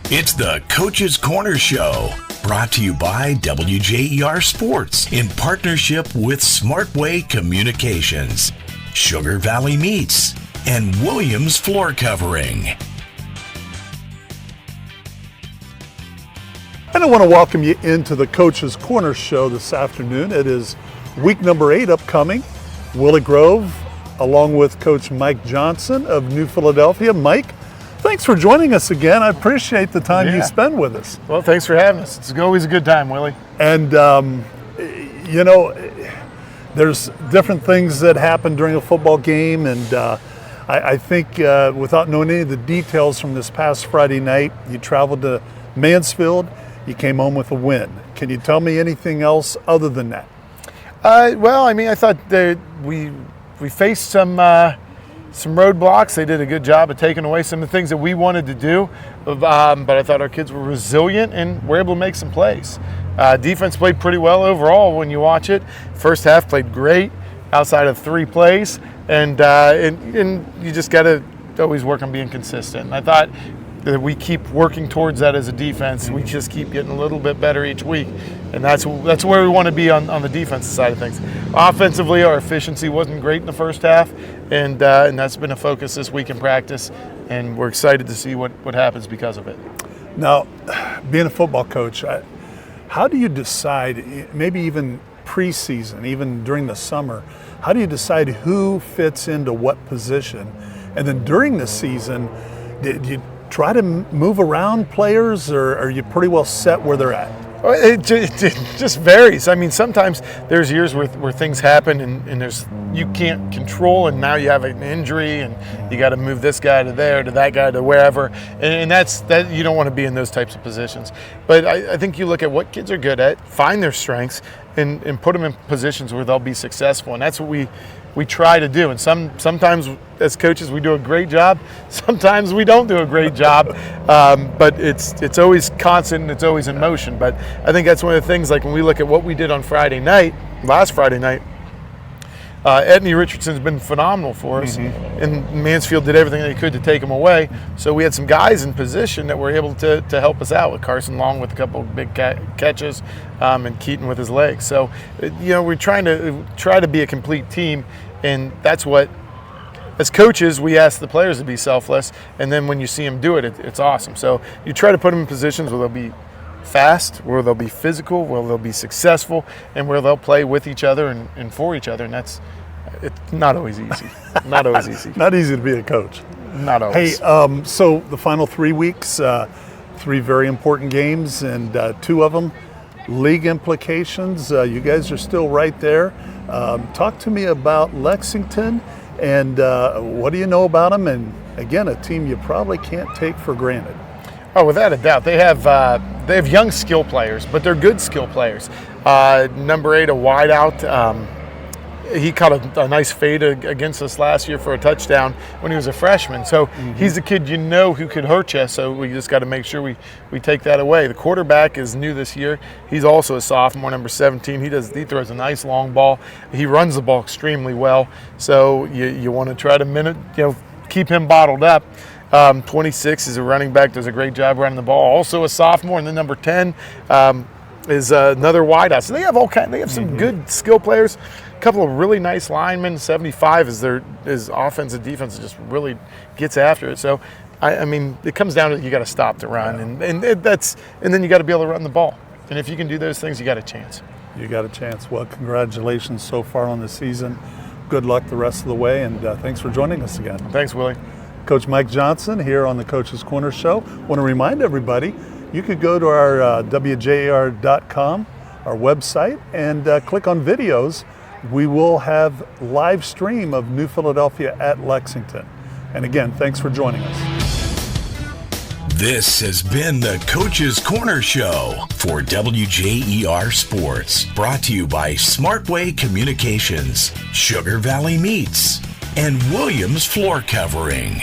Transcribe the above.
It's the Coach's Corner Show, brought to you by WJER Sports in partnership with Smartway Communications, Sugar Valley Meats, and Williams Floor Covering. And I want to welcome you into the Coach's Corner Show this afternoon. It is week number 8 upcoming. Willie Grove, along with Coach Mike Johnson of New Philadelphia. Mike, thanks for joining us again. I appreciate the time you spend with us. Well, thanks for having us. It's always a good time, Willie. And, there's different things that happen during a football game. And I think without knowing any of the details from this past Friday night, you traveled to Mansfield. You came home with a win. Can you tell me anything else other than that? I thought that we faced some roadblocks. They did a good job of taking away some of the things that we wanted to do, but I thought our kids were resilient and were able to make some plays. Defense played pretty well overall when you watch it. First half played great outside of 3 plays, and you just got to always work on being consistent. And I thought that we keep working towards that as a defense. We just keep getting a little bit better each week, and that's where we want to be on the defensive side of things. Offensively, our efficiency wasn't great in the first half, and that's been a focus this week in practice, and we're excited to see what happens because of it. Now, being a football coach, how do you decide, maybe even preseason, even during the summer, how do you decide who fits into what position? And then during the season, do you try to move around players, or are you pretty well set where they're at? It just varies. I mean, sometimes there's years where things happen and you can't control, and now you have an injury and you got to move this guy to there, to that guy to wherever, and that you don't want to be in those types of positions. But I think you look at what kids are good at, find their strengths, and put them in positions where they'll be successful, and that's what we try to do. And sometimes as coaches we do a great job, sometimes we don't do a great job, but it's always constant and it's always in motion. But I think that's one of the things, like when we look at what we did on last Friday night, Etney Richardson's been phenomenal for us, and Mansfield did everything they could to take him away. So we had some guys in position that were able to help us out, with Carson Long with a couple of big catches, and Keaton with his legs. So, we're trying to be a complete team, and that's what, as coaches, we ask the players to be selfless, and then when you see them do it, it's awesome. So you try to put them in positions where they'll be fast, where they'll be physical, where they'll be successful, and where they'll play with each other and for each other. And it's not always easy. Not always easy. Not easy to be a coach. Not always. Hey, so the final 3 weeks, 3 very important games, and 2 of them league implications. You guys are still right there. Talk to me about Lexington, and what do you know about them? And again, a team you probably can't take for granted. Oh, without a doubt. They have young skill players, but they're good skill players. Number 8, a wideout. He caught a nice fade against us last year for a touchdown when he was a freshman. So he's a kid who could hurt you, so we just got to make sure we take that away. The quarterback is new this year. He's also a sophomore, number 17. He throws a nice long ball. He runs the ball extremely well. So you want to try to keep him bottled up. 26 is a running back, does a great job running the ball. Also a sophomore, and then number 10 is another wideout. So they have some good skill players. A couple of really nice linemen. 75 is offense and defense just really gets after it. So I mean, it comes down to you got to stop the run, and then you got to be able to run the ball. And if you can do those things, you got a chance. You got a chance. Well, congratulations so far on the season. Good luck the rest of the way, and thanks for joining us again. Thanks, Willie. Coach Mike Johnson here on the Coach's Corner Show. Want to remind everybody, you could go to our WJER.com, our website, and click on videos. We will have live stream of New Philadelphia at Lexington. And again, thanks for joining us. This has been the Coach's Corner Show for WJER Sports, brought to you by Smartway Communications, Sugar Valley Meats, and Williams Floor Covering.